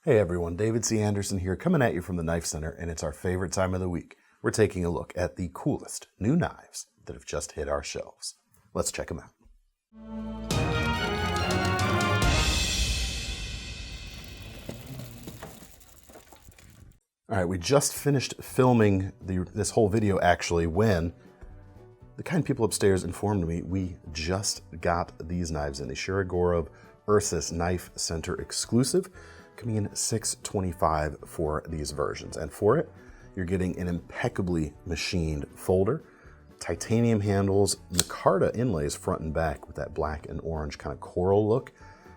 Hey everyone, David C. Anderson here, coming at you from the Knife Center, and it's our favorite time of the week. We're taking a look at the coolest new knives that have just hit our shelves. Let's check them out. All right, we just finished filming this whole video actually when the kind people upstairs informed me we just got these knives in. The Shirogorov Ursus KnifeCenter exclusive, coming in $625 for these versions. And for it, you're getting an impeccably machined folder, titanium handles, micarta inlays front and back with that black and orange kind of coral look.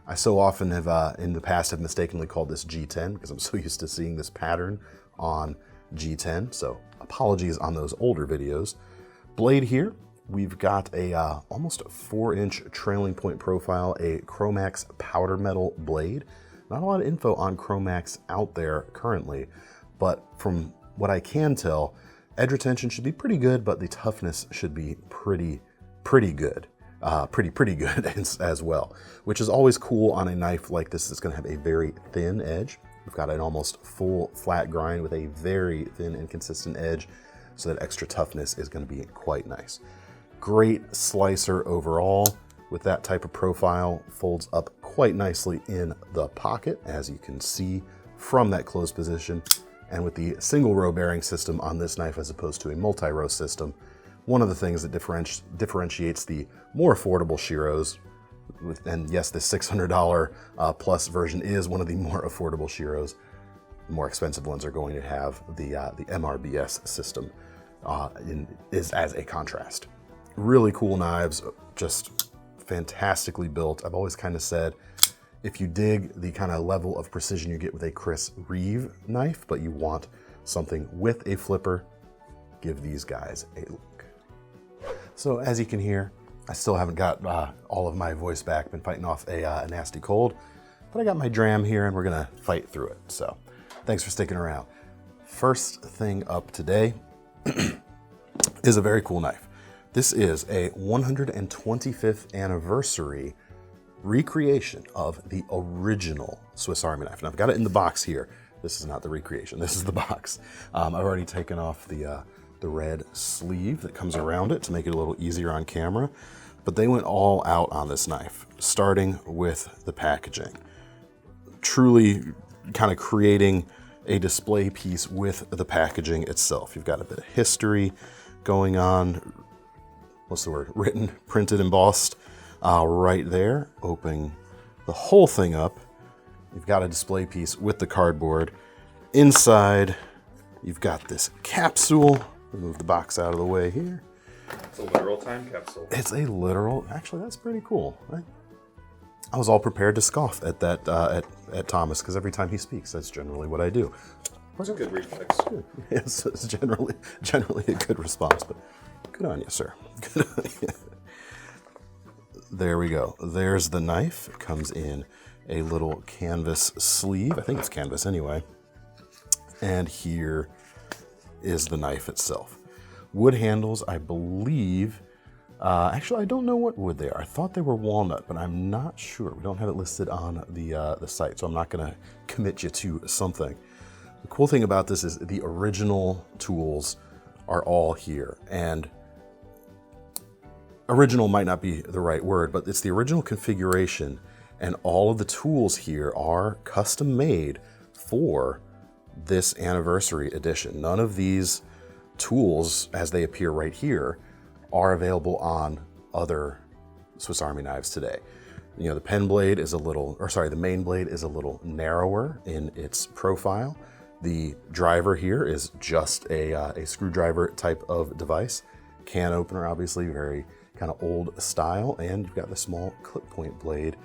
I so often have, in the past, have mistakenly called this G10 because I'm so used to seeing this pattern on G10, so apologies on those older videos. Blade here, we've got a almost 4-inch trailing point profile, a Chromax powder metal blade. Not a lot of info on Chromax out there currently, but from what I can tell, edge retention should be pretty good, but the toughness should be pretty good. Pretty good as well, which is always cool on a knife like this. It's going to have a very thin edge. We've got an almost full flat grind with a very thin and consistent edge, so that extra toughness is going to be quite nice. Great slicer overall with that type of profile, folds up quite nicely in the pocket, as you can see from that closed position. And with the single row bearing system on this knife as opposed to a multi-row system, one of the things that differentiates the more affordable Shiros, and yes, the $600 plus version is one of the more affordable Shiros. The more expensive ones are going to have the MRBS system is as a contrast. Really cool knives, just fantastically built. I've always kind of said, if you dig the kind of level of precision you get with a Chris Reeve knife, but you want something with a flipper, give these guys a look. So as you can hear, I still haven't got all of my voice back. Been fighting off a nasty cold, but I got my dram here and we're gonna fight through it. So thanks for sticking around. First thing up today is a very cool knife. This is a 125th anniversary recreation of the original Swiss Army knife. And I've got it in the box here. This is not the recreation, this is the box. I've already taken off the red sleeve that comes around it to make it a little easier on camera. But they went all out on this knife, starting with the packaging. Truly kind of creating a display piece with the packaging itself. You've got a bit of history going on. What's the word? Written, printed, embossed right there. Opening the whole thing up. You've got a display piece with the cardboard. Inside, you've got this capsule. Move the box out of the way here. It's a literal time capsule. It's a literal, actually that's pretty cool. I was all prepared to scoff at that, at Thomas, because every time he speaks, that's generally what I do. That's a good reflex. Yes, it's generally a good response, but good on you, sir. Good on you. There we go. There's the knife. It comes in a little canvas sleeve. I think it's canvas anyway. And here is the knife itself. Wood handles, I believe, actually I don't know what wood they are. I thought they were walnut, but I'm not sure. We don't have it listed on the site, so I'm not gonna commit you to something. The cool thing about this is the original tools are all here, and original might not be the right word, but it's the original configuration, and all of the tools here are custom made for this anniversary edition. None of these tools, as they appear right here, are available on other Swiss Army knives today. You know, the pen blade is a little, or sorry, the main blade is a little narrower in its profile. The driver here is just a screwdriver type of device. Can opener, obviously, very kind of old style, and you've got the small clip point blade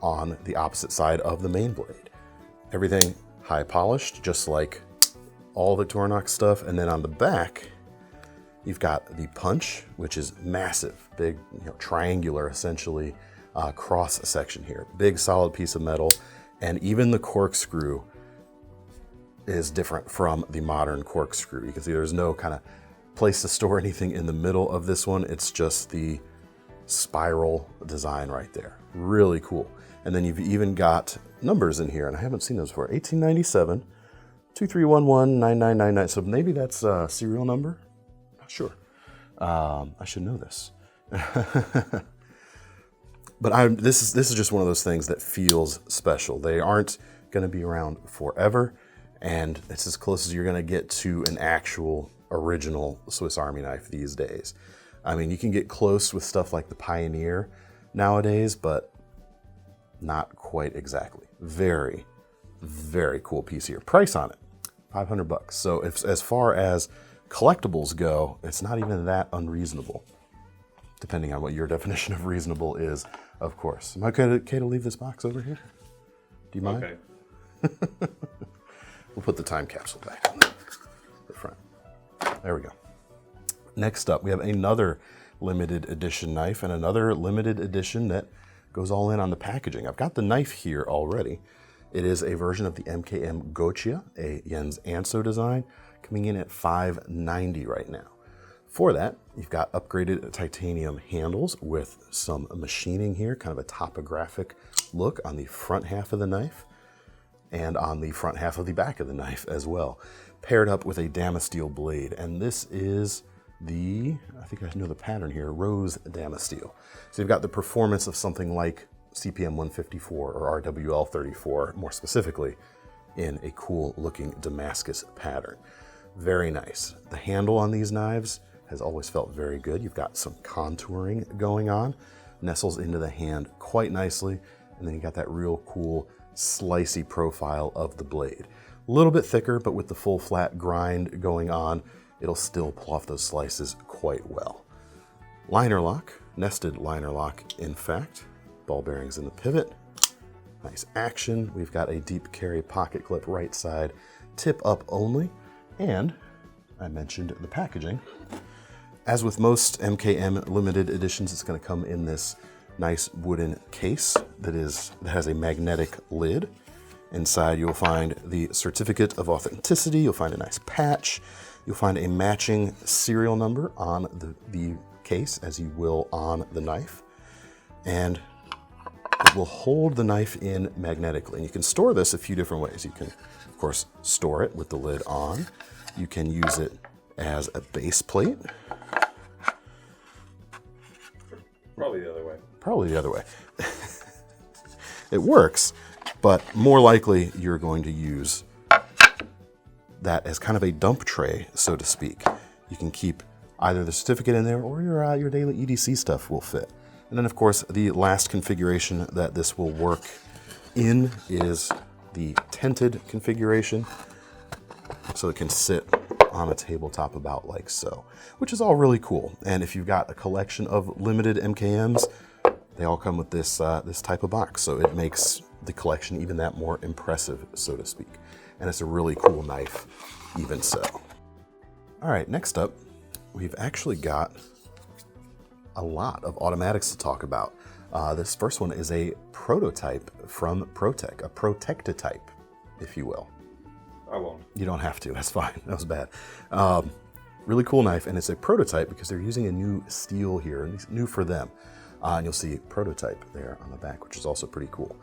on the opposite side of the main blade. Everything high polished, just like all Victorinox stuff. And then on the back, you've got the punch, which is massive, big, triangular, essentially, cross section here. Big solid piece of metal, and even the corkscrew is different from the modern corkscrew. You can see there's no kind of place to store anything in the middle of this one. It's just the spiral design right there. Really cool. And then you've even got numbers in here, and I haven't seen those before. 1897, 2311, 9999. So maybe that's a serial number? Not sure. I should know this. But this is just one of those things that feels special. They aren't going to be around forever, and it's as close as you're going to get to an actual original Swiss Army knife these days. I mean, you can get close with stuff like the Pioneer nowadays, but not quite exactly. Very, very cool piece here. Price on it, $500. So as far as collectibles go, it's not even that unreasonable, depending on what your definition of reasonable is, of course. Am I okay to leave this box over here? Do you mind? Okay. We'll put the time capsule back on the front. There we go. Next up, we have another limited edition knife and another limited edition that goes all in on the packaging. I've got the knife here already. It is a version of the MKM Goccia, a Jens Anso design, coming in at $590 right now. For that, you've got upgraded titanium handles with some machining here, kind of a topographic look on the front half of the knife and on the front half of the back of the knife as well, paired up with a Damasteel blade. And this is the, I think I know the pattern here, Rose Damasteel. So you've got the performance of something like CPM 154 or RWL 34, more specifically, in a cool looking Damascus pattern. Very nice. The handle on these knives has always felt very good. You've got some contouring going on, nestles into the hand quite nicely, and then you got that real cool slicey profile of the blade. A little bit thicker, but with the full flat grind going on, it'll still pull off those slices quite well. Liner lock, nested liner lock, in fact. Ball bearings in the pivot. Nice action. We've got a deep carry pocket clip right side, tip up only, and I mentioned the packaging. As with most MKM limited editions, it's going to come in this nice wooden case that has a magnetic lid. Inside you'll find the certificate of authenticity, you'll find a nice patch, you'll find a matching serial number on the case as you will on the knife, and it will hold the knife in magnetically. And you can store this a few different ways. You can, of course, store it with the lid on. You can use it as a base plate. Probably the other way. Probably the other way. It works, but more likely you're going to use that as kind of a dump tray, so to speak. You can keep either the certificate in there or your daily EDC stuff will fit. And then, of course, the last configuration that this will work in is the tented configuration, so it can sit on a tabletop about like so, which is all really cool. And if you've got a collection of limited MKMs, they all come with this this type of box, so it makes the collection even that more impressive, so to speak. And it's a really cool knife, even so. All right, next up, we've actually got a lot of automatics to talk about. This first one is a prototype from ProTech, a protectotype, if you will. I won't. You don't have to, that's fine, that was bad. Really cool knife, and it's a prototype because they're using a new steel here, and it's new for them. And you'll see prototype there on the back, which is also pretty cool.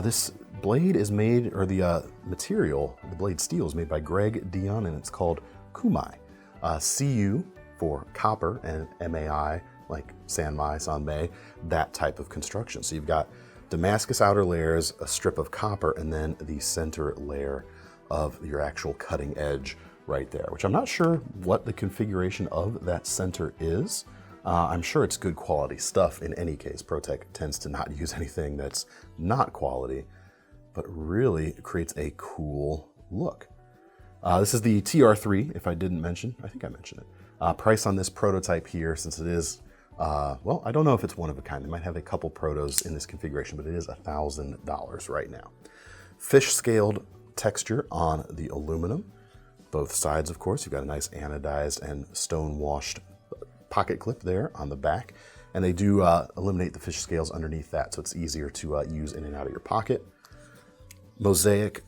This blade is made, or the material, the blade steel is made by Greg Dion, and it's called Kumai. CU for copper, and MAI, like Sanmai, Sanmei, that type of construction. So you've got Damascus outer layers, a strip of copper, and then the center layer of your actual cutting edge right there, which I'm not sure what the configuration of that center is. I'm sure it's good quality stuff in any case. ProTech tends to not use anything that's not quality, but really creates a cool look. This is the TR3, if I didn't mention. I think I mentioned it. Price on this prototype here, since it is, well, I don't know if it's one of a kind. They might have a couple protos in this configuration, but it is $1,000 right now. Fish scaled texture on the aluminum. Both sides, of course. You've got a nice anodized and stone washed pocket clip there on the back, and they do eliminate the fish scales underneath that, so it's easier to use in and out of your pocket. Mosaic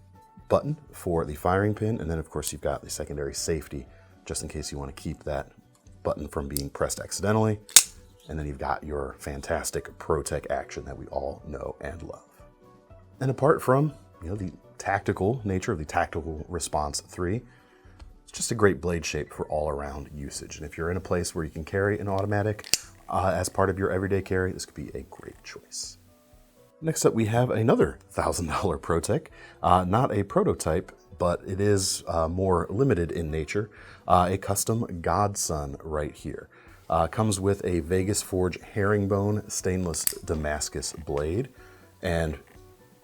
button for the firing pin, and then of course you've got the secondary safety just in case you want to keep that button from being pressed accidentally. And then you've got your fantastic ProTech action that we all know and love. And apart from, the tactical nature of the Tactical Response 3, it's just a great blade shape for all-around usage. And if you're in a place where you can carry an automatic as part of your everyday carry, this could be a great choice. Next up, we have another $1,000 ProTech. Not a prototype, but it is more limited in nature. A custom Godson right here. Comes with a Vegas Forge herringbone stainless Damascus blade. And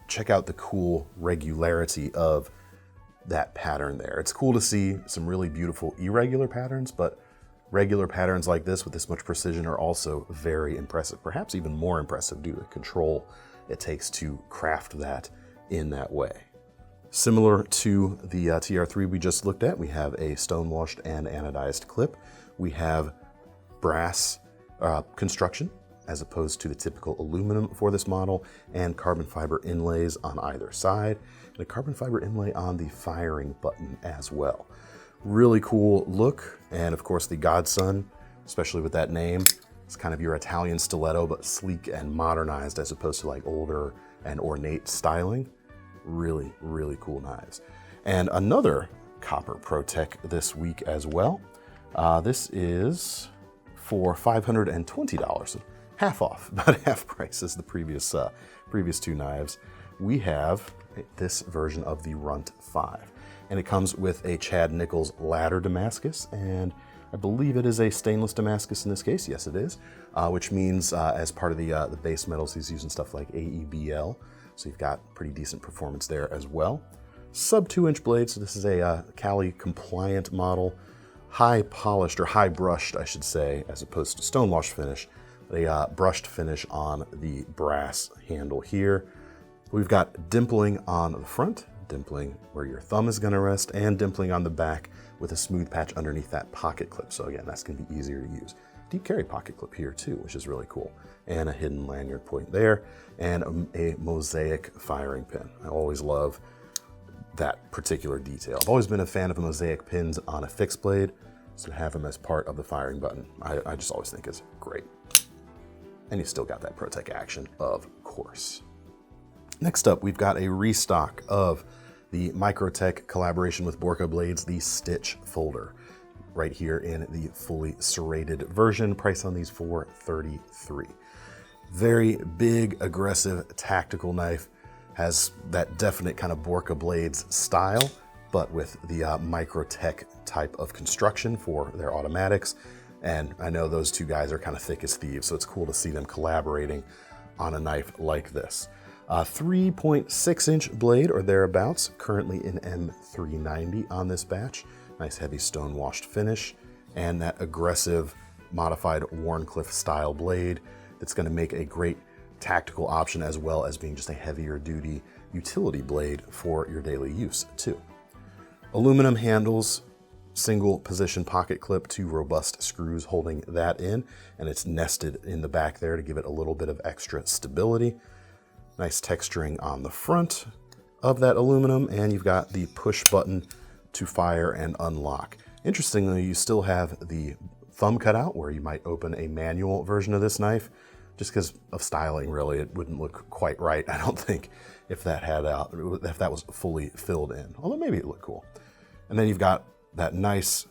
check out the cool regularity of that pattern there. It's cool to see some really beautiful irregular patterns, but regular patterns like this with this much precision are also very impressive, perhaps even more impressive due to the control it takes to craft that in that way. Similar to the TR3 we just looked at, we have a stonewashed and anodized clip. We have brass construction as opposed to the typical aluminum for this model, and carbon fiber inlays on either side, and a carbon fiber inlay on the firing button as well. Really cool look, and of course the Godson, especially with that name, it's kind of your Italian stiletto, but sleek and modernized as opposed to like older and ornate styling. Really, really cool knives. And another copper ProTech this week as well. This is for $520. Half off, about half price as the previous two knives. We have this version of the Runt 5, and it comes with a Chad Nichols ladder Damascus, and I believe it is a stainless Damascus in this case. Yes, it is, which means as part of the base metals, he's using stuff like AEBL, so you've got pretty decent performance there as well. Sub 2-inch blade, so this is a Cali compliant model, high polished or high brushed, I should say, as opposed to stonewash finish. A brushed finish on the brass handle here. We've got dimpling on the front, dimpling where your thumb is going to rest, and dimpling on the back with a smooth patch underneath that pocket clip. So again, that's going to be easier to use. Deep carry pocket clip here too, which is really cool. And a hidden lanyard point there, and a mosaic firing pin. I always love that particular detail. I've always been a fan of mosaic pins on a fixed blade, so to have them as part of the firing button, I just always think is great. And you still got that ProTech action, of course. Next up, we've got a restock of the Microtech collaboration with Boker blades, the Stitch folder, right here in the fully serrated version. Price on these $433. Very big, aggressive, tactical knife. Has that definite kind of Boker blades style, but with the Microtech type of construction for their automatics. And I know those two guys are kind of thick as thieves, so it's cool to see them collaborating on a knife like this. 3.6-inch blade or thereabouts, currently in M390 on this batch. Nice heavy stone-washed finish, and that aggressive modified Wharncliffe style blade that's going to make a great tactical option as well as being just a heavier duty utility blade for your daily use too. Aluminum handles, single position pocket clip, 2 robust screws holding that in, and it's nested in the back there to give it a little bit of extra stability. Nice texturing on the front of that aluminum, and you've got the push button to fire and unlock. Interestingly, you still have the thumb cutout where you might open a manual version of this knife, just because of styling, really. It wouldn't look quite right, I don't think, if that was fully filled in, although maybe it looked cool. And then you've got that nice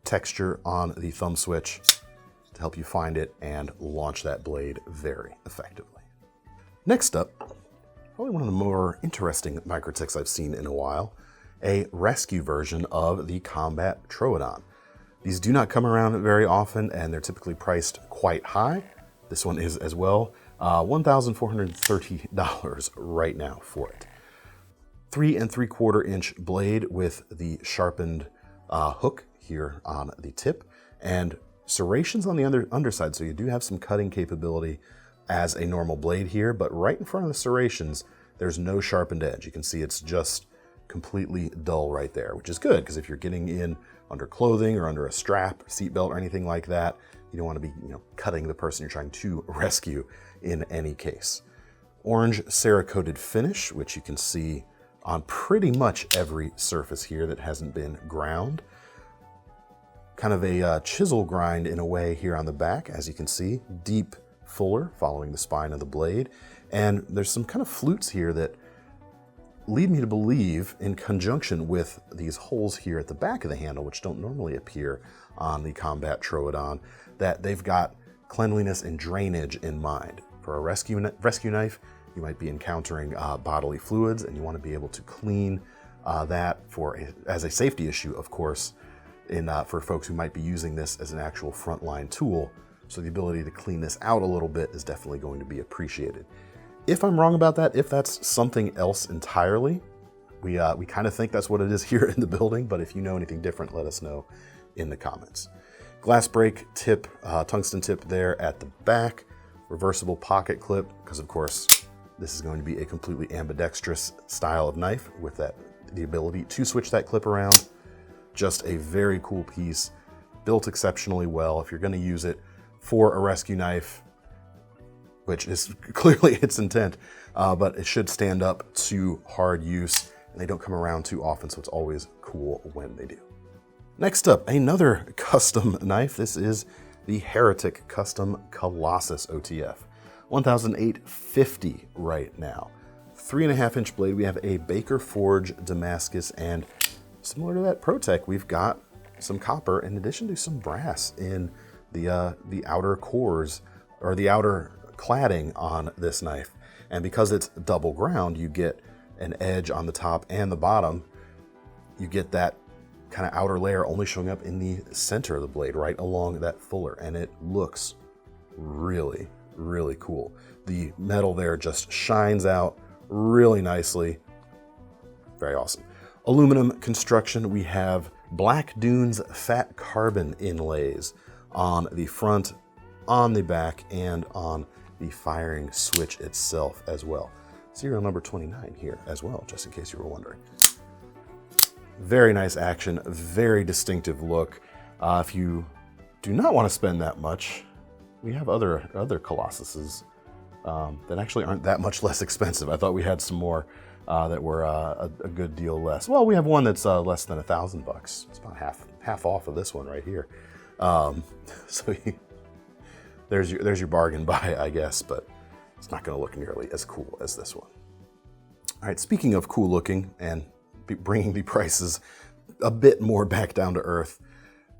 texture on the thumb switch to help you find it and launch that blade very effectively. Next up, probably one of the more interesting Microtechs I've seen in a while, a rescue version of the Combat Troodon. These do not come around very often, and they're typically priced quite high. This one is as well. $1,430 right now for it. 3 3/4-inch blade with the sharpened hook here on the tip, and serrations on the underside, so you do have some cutting capability as a normal blade here, but right in front of the serrations, there's no sharpened edge. You can see it's just completely dull right there, which is good, because if you're getting in under clothing or under a strap, seatbelt, or anything like that, you don't want to be cutting the person you're trying to rescue in any case. Orange Cerakoted finish, which you can see on pretty much every surface here that hasn't been ground. Kind of a chisel grind in a way here on the back, as you can see. Deep fuller following the spine of the blade. And there's some kind of flutes here that lead me to believe, in conjunction with these holes here at the back of the handle, which don't normally appear on the combat Troodon, that they've got cleanliness and drainage in mind. For a rescue knife, you might be encountering bodily fluids, and you want to be able to clean that as a safety issue, of course, for folks who might be using this as an actual frontline tool. So the ability to clean this out a little bit is definitely going to be appreciated. If I'm wrong about that, if that's something else entirely, we kind of think that's what it is here in the building, but if you know anything different, let us know in the comments. Glass break tip, tungsten tip there at the back, reversible pocket clip, because of course this is going to be a completely ambidextrous style of knife with the ability to switch that clip around. Just a very cool piece, built exceptionally well. If you're going to use it for a rescue knife, which is clearly its intent, but it should stand up to hard use, and they don't come around too often, so it's always cool when they do. Next up, another custom knife. This is the Heretic Custom Colossus OTF. 1,850 right now. 3.5-inch blade. We have a Baker Forge Damascus, and similar to that ProTech, we've got some copper in addition to some brass in the outer cores, or the outer cladding on this knife. And because it's double ground, you get an edge on the top and the bottom. You get that kind of outer layer only showing up in the center of the blade, right along that fuller, and it looks really, really cool. The metal there just shines out really nicely. Very awesome. Aluminum construction. We have Black Dunes fat carbon inlays on the front, on the back, and on the firing switch itself as well. Serial number 29 here as well, just in case you were wondering. Very nice action, very distinctive look. If you do not want to spend that much, we have other Colossuses that actually aren't that much less expensive. I thought we had some more that were a good deal less. Well, we have one that's less than $1,000. It's about half off of this one right here. So there's your bargain buy, I guess, but it's not going to look nearly as cool as this one. All right, speaking of cool looking and bringing the prices a bit more back down to earth,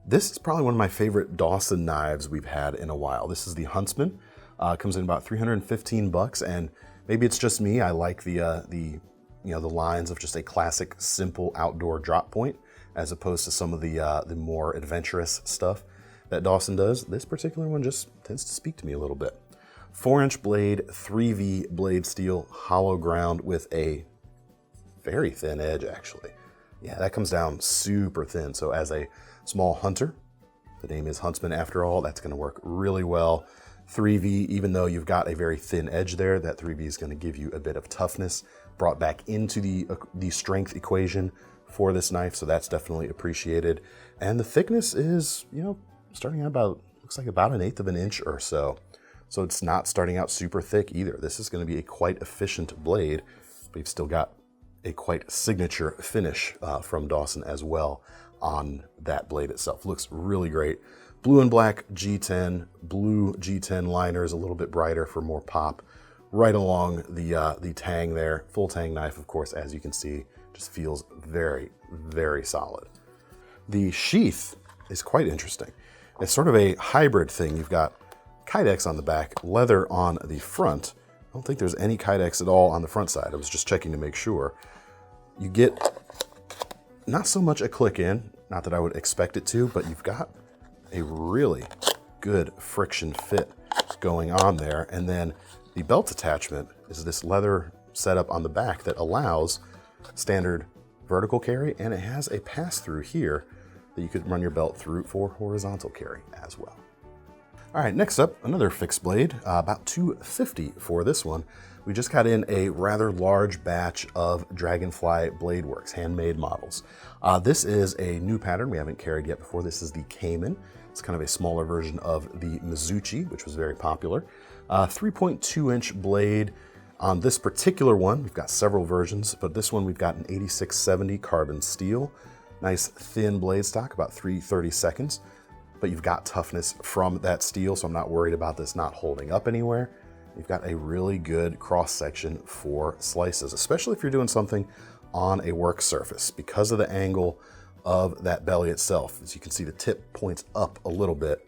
this is probably one of my favorite Dawson knives we've had in a while. This is the Huntsman. Comes in about $315, and maybe it's just me. I like the lines of just a classic, simple outdoor drop point, as opposed to some of the more adventurous stuff that Dawson does. This particular one just tends to speak to me a little bit. 4-inch blade, 3V blade steel, hollow ground with a very thin edge, actually. Yeah, that comes down super thin. So as a small hunter, the name is Huntsman after all, that's going to work really well. 3V, even though you've got a very thin edge there, that 3V is going to give you a bit of toughness brought back into the strength equation for this knife, so that's definitely appreciated. And the thickness is, starting at looks like about 1/8 of an inch or so. So it's not starting out super thick either. This is going to be a quite efficient blade, but you've still got a quite signature finish from Dawson as well on that blade itself. Looks really great. Blue and black G10, blue G10 liners, a little bit brighter for more pop. Right along the tang there. Full tang knife, of course, as you can see, just feels very, very solid. The sheath is quite interesting. It's sort of a hybrid thing. You've got Kydex on the back, leather on the front. I don't think there's any Kydex at all on the front side. I was just checking to make sure. You get not so much a click in, not that I would expect it to, but you've got a really good friction fit going on there. And then the belt attachment is this leather setup on the back that allows standard vertical carry, and it has a pass-through here that you could run your belt through for horizontal carry as well. All right, next up, another fixed blade, about $250 for this one. We just got in a rather large batch of Dragonfly Blade Works handmade models. This is a new pattern we haven't carried yet before. This is the Cayman. It's kind of a smaller version of the Mizuchi, which was very popular. 3.2-inch blade. On this particular one, we've got several versions, but this one we've got an 8670 carbon steel. Nice thin blade stock, about 3/32, but you've got toughness from that steel, so I'm not worried about this not holding up anywhere. you've got a really good cross section for slices, especially if you're doing something on a work surface. Because of the angle of that belly itself, as you can see, the tip points up a little bit.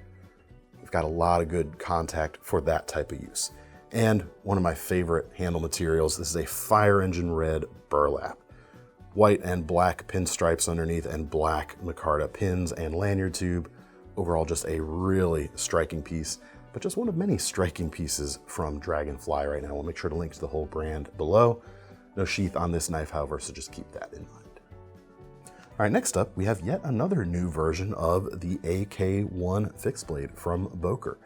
You've got a lot of good contact for that type of use. And one of my favorite handle materials, this is a fire engine red burlap. White and black pinstripes underneath and black micarta pins and lanyard tube. Overall, just a really striking piece, but just one of many striking pieces from Dragonfly right now. We'll make sure to link to the whole brand below. No sheath on this knife, however, so just keep that in mind. All right, next up, we have yet another new version of the AK1 fixed blade from Boker.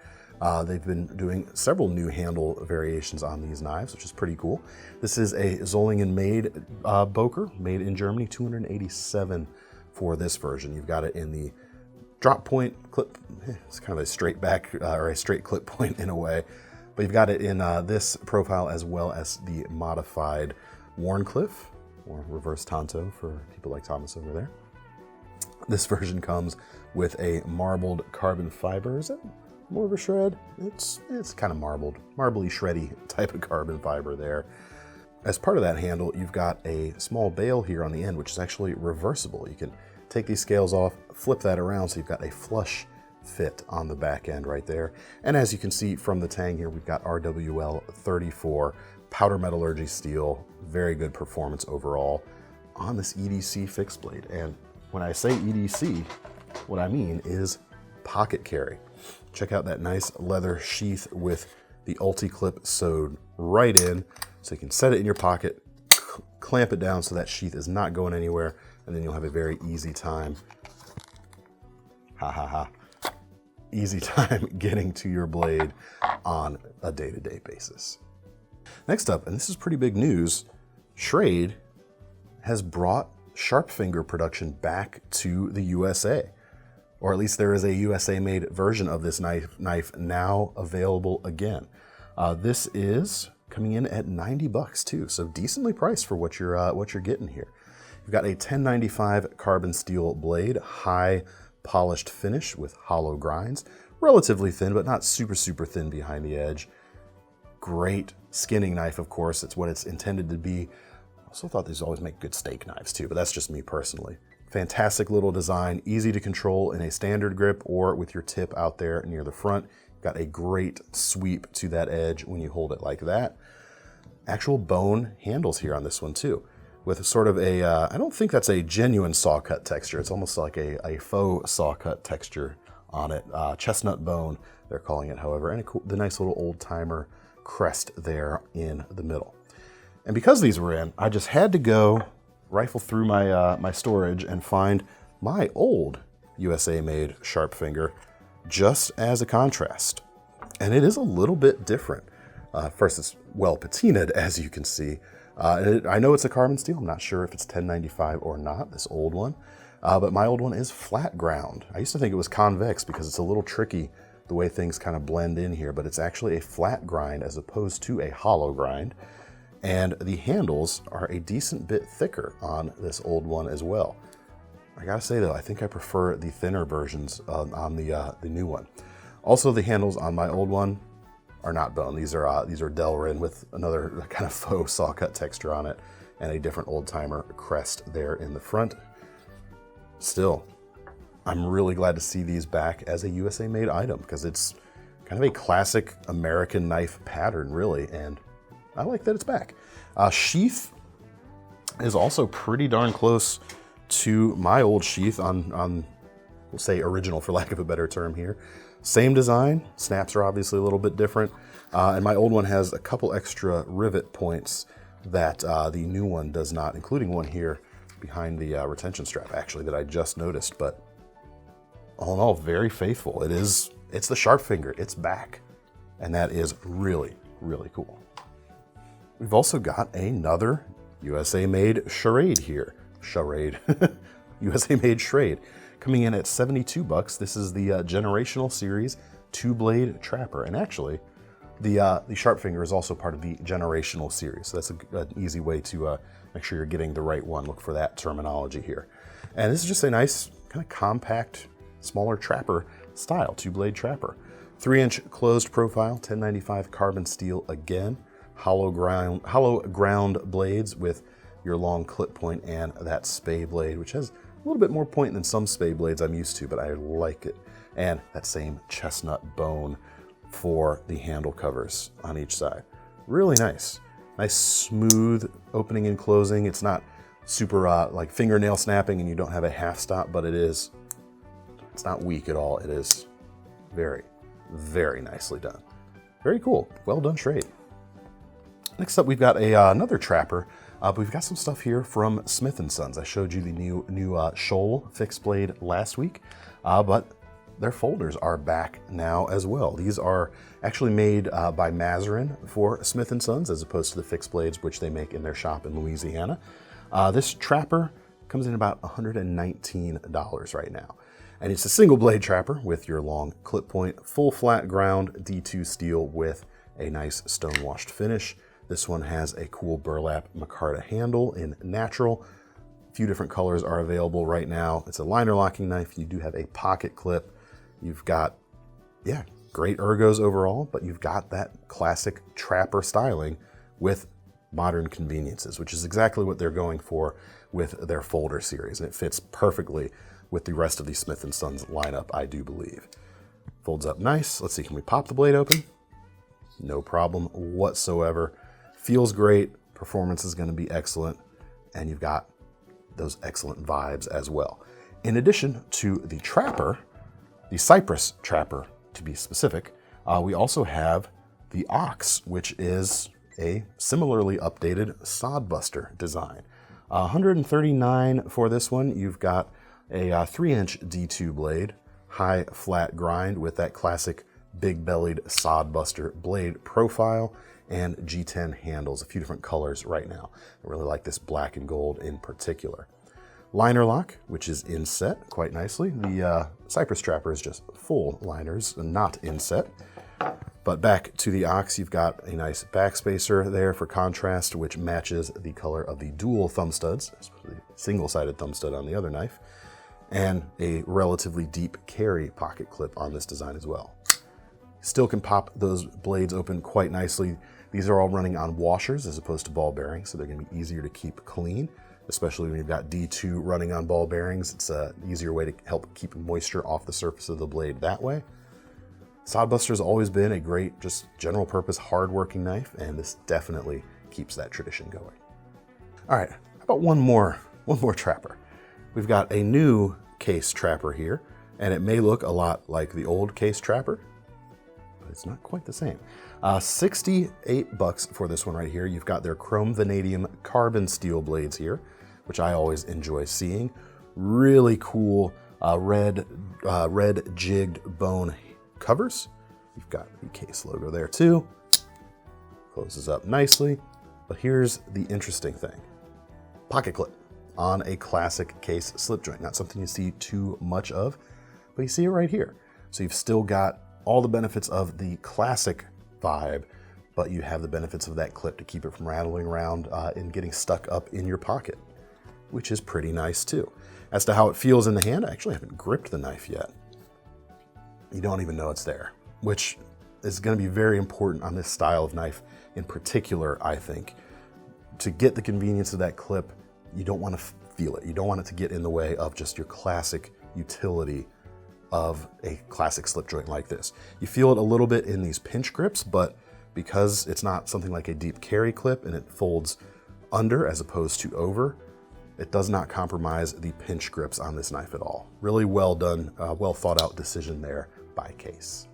They've been doing several new handle variations on these knives, which is pretty cool. This is a Zollingen-made Boker, made in Germany, $287 for this version. You've got it in the drop point clip. It's kind of a straight back or a straight clip point in a way, but you've got it in this profile as well as the modified Wharncliffe, or reverse tanto for people like Thomas over there. This version comes with a marbled carbon fiber. Is that more of a shred? It's kind of marbled, marbly shreddy type of carbon fiber there. As part of that handle, you've got a small bail here on the end, which is actually reversible. You can take these scales off, flip that around, so you've got a flush fit on the back end right there. And as you can see from the tang here, we've got RWL 34 powder metallurgy steel, very good performance overall on this EDC fixed blade. And when I say EDC, what I mean is pocket carry. Check out that nice leather sheath with the ulti-clip sewed right in, so you can set it in your pocket, clamp it down so that sheath is not going anywhere, and then you'll have a very easy time, easy time getting to your blade on a day-to-day basis. Next up, and this is pretty big news, Schrade has brought Sharpfinger production back to the USA. Or at least there is a USA-made version of this knife now available again. This is coming in at $90 too, so decently priced for what you're getting here. You've got a 1095 carbon steel blade, high polished finish with hollow grinds, relatively thin, but not super thin behind the edge. Great skinning knife, of course. It's what it's intended to be. I also thought these always make good steak knives too, but that's just me personally. Fantastic little design, easy to control in a standard grip or with your tip out there near the front. Got a great sweep to that edge when you hold it like that. Actual bone handles here on this one too, with sort of a, I don't think that's a genuine saw cut texture. It's almost like a faux saw cut texture on it. Chestnut bone, they're calling it, however, and the nice little old timer crest there in the middle. And because these were in, I just had to go rifle through my my storage and find my old USA-made Sharpfinger just as a contrast. And it is a little bit different. First, it's well patinaed, as you can see. I know it's a carbon steel. I'm not sure if it's 1095 or not, this old one. But my old one is flat ground. I used to think it was convex because it's a little tricky the way things kind of blend in here, but it's actually a flat grind as opposed to a hollow grind. And the handles are a decent bit thicker on this old one as well. I gotta say though, I think I prefer the thinner versions on the new one. Also, the handles on my old one are not bone. These are Delrin with another kind of faux saw cut texture on it and a different old timer crest there in the front. Still, I'm really glad to see these back as a USA made item because it's kind of a classic American knife pattern really, and I like that it's back. Sheath is also pretty darn close to my old sheath on we'll say original for lack of a better term here. Same design, snaps are obviously a little bit different, and my old one has a couple extra rivet points that the new one does not, including one here behind the retention strap actually that I just noticed, but all in all, very faithful. It's the Sharpfinger, it's back, and that is really, really cool. We've also got another USA-made Schrade here. Schrade. USA-made Schrade. Coming in at $72. This is the Generational Series 2-blade trapper. And actually, the Sharpfinger is also part of the Generational Series. So that's an easy way to make sure you're getting the right one. Look for that terminology here. And this is just a nice, kind of compact, smaller trapper style, 2-blade trapper. 3-inch closed profile, 1095 carbon steel again, hollow ground blades with your long clip point and that spay blade, which has a little bit more point than some spay blades I'm used to, but I like it. And that same chestnut bone for the handle covers on each side. Really nice. Nice smooth opening and closing. It's not super like fingernail snapping and you don't have a half stop, but it's not weak at all. It is very, very nicely done. Very cool. Well done, Schrade. Next up, we've got another trapper, but we've got some stuff here from Smith & Sons. I showed you the new Shoal fixed blade last week, but their folders are back now as well. These are actually made by Mazarin for Smith & Sons, as opposed to the fixed blades, which they make in their shop in Louisiana. This trapper comes in about $119 right now. And it's a single blade trapper with your long clip point, full flat ground D2 steel with a nice stone washed finish. This one has a cool burlap micarta handle in natural. A few different colors are available right now. It's a liner locking knife. You do have a pocket clip. You've got, yeah, great ergos overall, but you've got that classic trapper styling with modern conveniences, which is exactly what they're going for with their folder series. And it fits perfectly with the rest of the Smith & Sons lineup, I do believe. Folds up nice. Let's see, can we pop the blade open? No problem whatsoever. Feels great. Performance is going to be excellent. And you've got those excellent vibes as well. In addition to the trapper, the Cypress trapper to be specific, we also have the Ox, which is a similarly updated Sodbuster design. $139 for this one. You've got a 3-inch D2 blade, high flat grind with that classic big-bellied Sodbuster blade profile, and G10 handles, a few different colors right now. I really like this black and gold in particular. Liner lock, which is inset quite nicely. The Cypress trapper is just full liners, not inset. But back to the Ox, you've got a nice backspacer there for contrast, which matches the color of the dual thumb studs, the single-sided thumb stud on the other knife, and a relatively deep carry pocket clip on this design as well. Still can pop those blades open quite nicely. These are all running on washers as opposed to ball bearings, so they're going to be easier to keep clean, especially when you've got D2 running on ball bearings. It's an easier way to help keep moisture off the surface of the blade that way. Sodbuster's always been a great, just general purpose, hard-working knife, and this definitely keeps that tradition going. All right, how about one more trapper? We've got a new case trapper here, and it may look a lot like the old case trapper, but it's not quite the same. $68 for this one right here. You've got their chrome vanadium carbon steel blades here, which I always enjoy seeing. Really cool red jigged bone covers. You've got the case logo there too. Closes up nicely. But here's the interesting thing. Pocket clip on a classic case slip joint. Not something you see too much of, but you see it right here. So you've still got all the benefits of the classic vibe, but you have the benefits of that clip to keep it from rattling around and getting stuck up in your pocket, which is pretty nice too. As to how it feels in the hand, I actually haven't gripped the knife yet. You don't even know it's there, which is going to be very important on this style of knife in particular, I think. To get the convenience of that clip, you don't want to feel it. You don't want it to get in the way of just your classic utility of a classic slip joint like this. You feel it a little bit in these pinch grips, but because it's not something like a deep carry clip and it folds under as opposed to over, it does not compromise the pinch grips on this knife at all. Really well done, well thought out decision there by Case.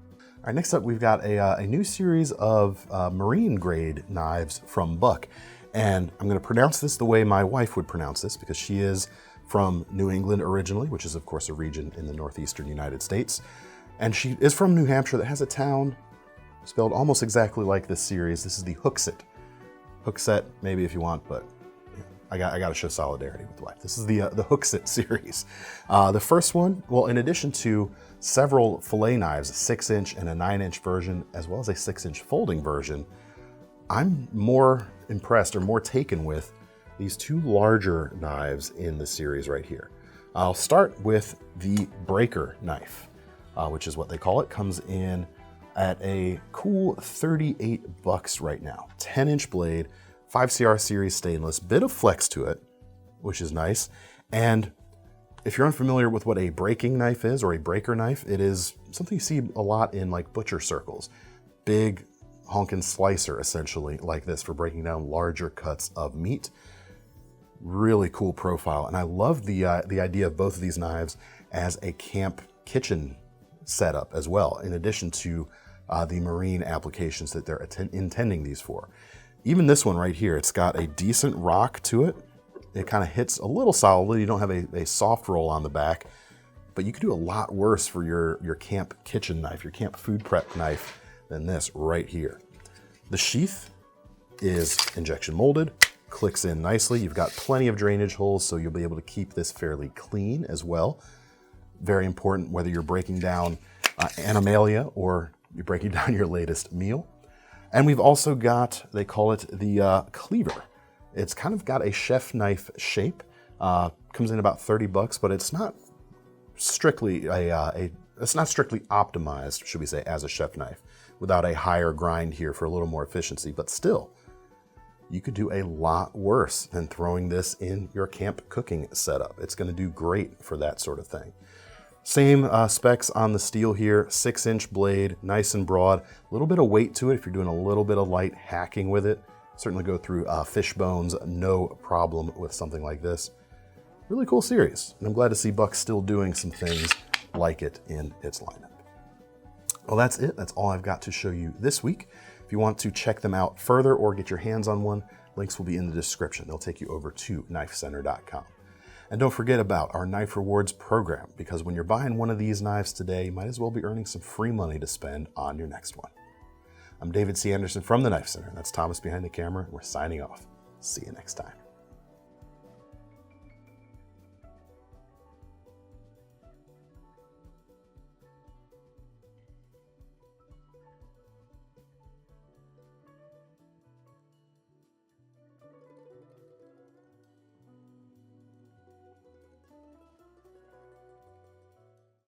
All right, next up we've got a new series of marine grade knives from Buck. And I'm gonna pronounce this the way my wife would pronounce this because she is from New England originally, which is of course a region in the northeastern United States. And she is from New Hampshire that has a town spelled almost exactly like this series. This is the Hookset. Hookset, maybe if you want, but I got to show solidarity with the wife. This is the Hookset series. The first one, well, in addition to several fillet knives, a 6-inch and a 9-inch version, as well as a 6-inch folding version, I'm more impressed or more taken with these two larger knives in the series right here. I'll start with the breaker knife. which is what they call it, comes in at a cool $38 right now. 10-inch blade, 5CR series stainless, bit of flex to it, which is nice. And if you're unfamiliar with what a breaking knife is, or a breaker knife, it is something you see a lot in like butcher circles. Big honkin' slicer, essentially, like this, for breaking down larger cuts of meat. Really cool profile, and I love the idea of both of these knives as a camp kitchen setup as well, in addition to the marine applications that they're intending these for. Even this one right here, it's got a decent rock to it. It kind of hits a little solidly. You don't have a soft roll on the back, but you could do a lot worse for your camp kitchen knife, your camp food prep knife, than this right here. The sheath is injection molded, clicks in nicely. You've got plenty of drainage holes, so you'll be able to keep this fairly clean as well. Very important whether you're breaking down animalia or you're breaking down your latest meal. And we've also got, they call it the cleaver. It's kind of got a chef knife shape. Comes in about $30, but it's not strictly it's not strictly optimized, should we say, as a chef knife, without a higher grind here for a little more efficiency. But still, you could do a lot worse than throwing this in your camp cooking setup. It's going to do great for that sort of thing. Same specs on the steel here, 6-inch blade, nice and broad, a little bit of weight to it if you're doing a little bit of light hacking with it. Certainly go through fish bones, no problem with something like this. Really cool series, and I'm glad to see Buck still doing some things like it in its lineup. Well, that's it. That's all I've got to show you this week. If you want to check them out further or get your hands on one, links will be in the description. They'll take you over to KnifeCenter.com. And don't forget about our Knife Rewards program, because when you're buying one of these knives today, you might as well be earning some free money to spend on your next one. I'm David C. Anderson from the Knife Center. That's Thomas behind the camera. We're signing off. See you next time.